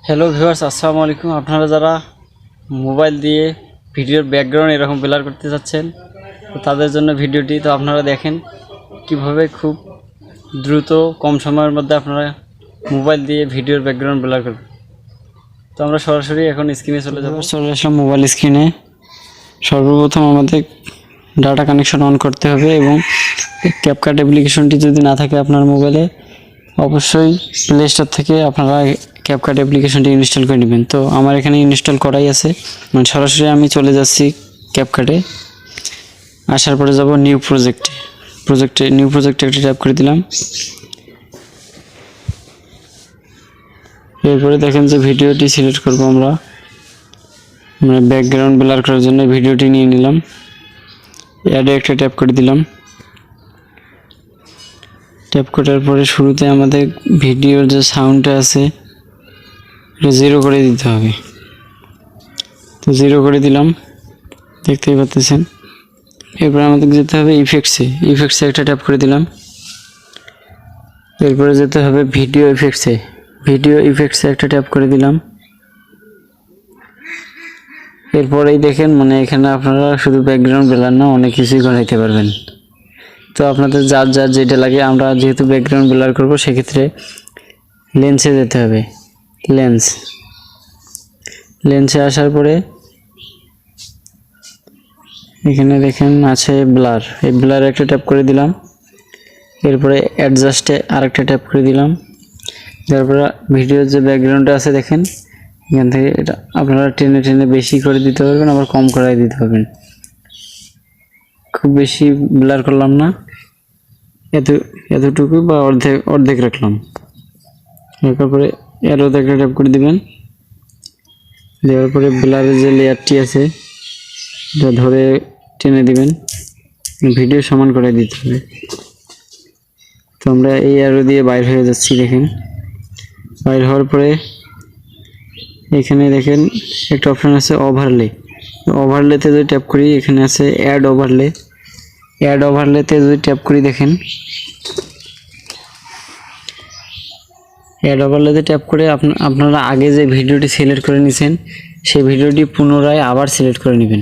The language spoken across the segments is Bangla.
হ্যালো ভিউয়ার্স, আসসালামু আলাইকুম। আপনারা যারা মোবাইল দিয়ে ভিডিওর ব্যাকগ্রাউন্ড এরকম ব্লার করতে চাচ্ছেন, তো তাদের জন্য ভিডিওটি। তো আপনারা দেখেন কিভাবে খুব দ্রুত কম সময়ের মধ্যে আপনারা মোবাইল দিয়ে ভিডিওর ব্যাকগ্রাউন্ড ব্লার করবেন। তো আমরা সরাসরি এখন স্ক্রিনে চলে আসলাম মোবাইল স্ক্রিনে। সর্বপ্রথম আমাদের ডাটা কানেকশন অন করতে হবে এবং ক্যাপকাট অ্যাপ্লিকেশনটি যদি না থাকে আপনার মোবাইলে, অবশ্যই প্লে স্টোর থেকে আপনারা ক্যাপকাট অ্যাপ্লিকেশনটি ইনস্টল করে নেবেন। তো আমার এখানে ইনস্টল করাই আছে, মানে সরাসরি আমি চলে যাচ্ছি ক্যাপকাটে। আসার পরে যাব নিউ প্রজেক্টে একটা ট্যাপ করে দিলাম। এরপরে দেখেন যে ভিডিওটি সিলেক্ট করব আমরা, মানে ব্যাকগ্রাউন্ড ব্লার করার জন্য ভিডিওটি নিয়ে নিলাম। অ্যাডে একটা ট্যাপ করে দিলাম। ট্যাপ করার পরে শুরুতে আমাদের ভিডিওর যে সাউন্ডটা আছে এটা 0 করে দিতে হবে। তো 0 করে দিলাম, দেখতেই পাচ্ছেন। এরপর আমাদের যেতে হবে ইফেক্টসে একটা ট্যাপ করে দিলাম। এরপরে যেতে হবে ভিডিও ইফেক্টসে একটা ট্যাপ করে দিলাম। এরপরেই দেখেন, মানে এখানে আপনারা শুধু ব্যাকগ্রাউন্ড ব্লার না, অনেক কিছুই করাইতে পারবেন। তো আপনাদের যার যেটা লাগে, আমরা যেহেতু ব্যাকগ্রাউন্ড ব্লার করব সেক্ষেত্রে লেন্সে যেতে হবে। লেন্সে আসার পরে এখানে দেখেন আছে ব্লার, এই ব্লারে একটা ট্যাপ করে দিলাম। এরপরে অ্যাডজাস্টে আরেকটা ট্যাপ করে দিলাম। তারপরে ভিডিওর যে ব্যাকগ্রাউন্ডটা আছে দেখেন, এখান থেকে এটা আপনারা টেনে বেশি করে দিতে পারবেন, আবার কম করে দিতে পারবেন। খুব বেশি ব্লার করলাম না, এতটুকু বা অর্ধেক রাখলাম। তারপরে অ্যারোতে একটা ট্যাপ করে দিবেন। দেওয়ার পরে ব্লারের যে লেয়ারটি আছে এটা ধরে টেনে দিবেন, ভিডিও সমান করে দিতে হবে। তো আমরা এই অ্যারো দিয়ে বাইর হয়ে যাচ্ছি। দেখেন, বাইর হওয়ার পরে এখানে দেখেন একটা অপশন আছে ওভারলেতে যদি ট্যাপ করি, এখানে আছে অ্যাড ওভারলেতে যদি ট্যাপ করি, দেখেন অ্যাড ওভারলেতে ট্যাপ করে আপনারা আগে যে ভিডিওটি সিলেক্ট করে নিয়েছেন সেই ভিডিওটি পুনরায় আবার সিলেক্ট করে নেবেন।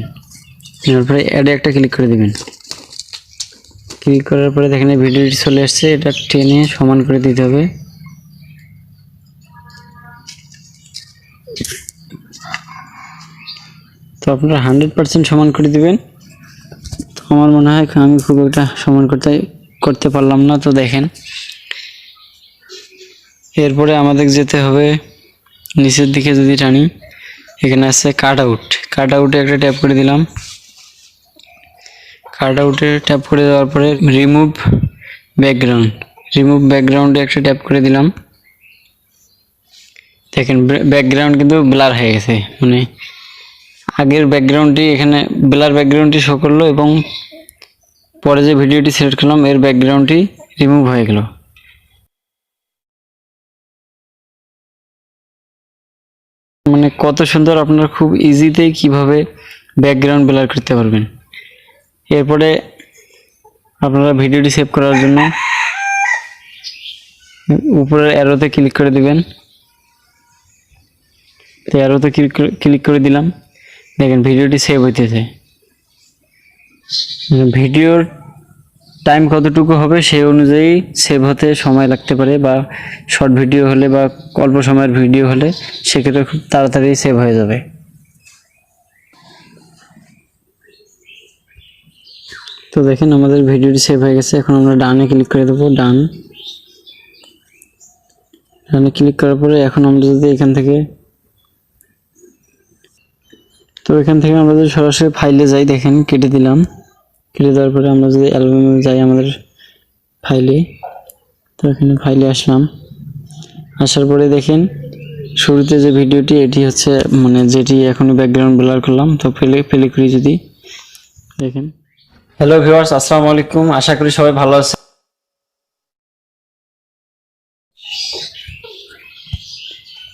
তারপরে অ্যাডে একটা ক্লিক করে দিবেন। ক্লিক করার পরে দেখেন ভিডিওটি চলে আসছে, এটা টেনে সমান করে দিতে হবে। তো আপনারা 100% সমান করে দিবেন। তো আমার মনে হয় আমি খুব একটা সমান করতে পারলাম না। তো দেখেন, এরপরে আমাদের যেতে হবে নিচের দিকে। যদি টানি, এখানে আছে কাট আউটে একটা ট্যাপ করে দিলাম। কাট আউটে ট্যাপ করে দেওয়ার পরে রিমুভ ব্যাকগ্রাউন্ডে একটা ট্যাপ করে দিলাম। দেখেন ব্যাকগ্রাউন্ড কিন্তু ব্লার হয়ে গেছে, মানে আগের ব্যাকগ্রাউন্ডটি এখানে ব্যাকগ্রাউন্ডটি শো করলো এবং পরে যে ভিডিওটি সিলেক্ট করলাম এর ব্যাকগ্রাউন্ডটি রিমুভ হয়ে গেল। মানে কত সুন্দর, আপনারা খুব ইজিতেই কিভাবে ব্যাকগ্রাউন্ড ব্লার করতে পারবেন। এরপরে আপনারা ভিডিওটি সেভ করার জন্য উপরের অ্যারোতে ক্লিক করে দিবেন। তো অ্যারোতে ক্লিক করে দিলাম। দেখেন ভিডিওটি সেভ হইতেছে। ভিডিওর টাইম কতটুকু হবে সেই অনুযায়ী সেভ হতে সময় লাগতে পারে, বা শর্ট ভিডিও হলে বা অল্প সময়ের ভিডিও হলে সেক্ষেত্রে খুব তাড়াতাড়ি সেভ হয়ে যাবে। তো দেখেন আমাদের ভিডিওটি সেভ হয়ে গেছে। এখন আমরা ডানে ক্লিক করে দেবো। ডানে ক্লিক করার পরে এখন আমরা যদি এখান থেকে আমরা যদি সরাসরি ফাইলে যাই, দেখেন কেটে দিলাম। কেটে দেওয়ার পরে আমরা যদি অ্যালবামে যাই আমাদের ফাইলে, তো এখানে ফাইলে আসলাম। আসার পরে দেখেন শুরুতে যে ভিডিওটি, এটি হচ্ছে মানে যেটি এখন ব্যাকগ্রাউন্ড ব্লার করলাম। তো প্লে করি যদি, দেখেন। হ্যালো ভিউয়ার্স, আসসালামু আলাইকুম। আশা করি সবাই ভালো আছে।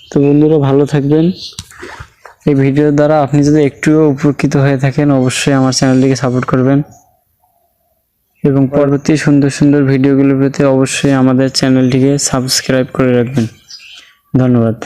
তো বন্ধুরা ভালো থাকবেন। এই ভিডিওর দ্বারা আপনি যদি একটুও উপকৃত হয়ে থাকেন, অবশ্যই আমার চ্যানেলটিকে সাপোর্ট করবেন এবং পরবর্তী সুন্দর ভিডিওগুলো পেতে অবশ্যই আমাদের চ্যানেলটিকে সাবস্ক্রাইব করে রাখবেন। ধন্যবাদ।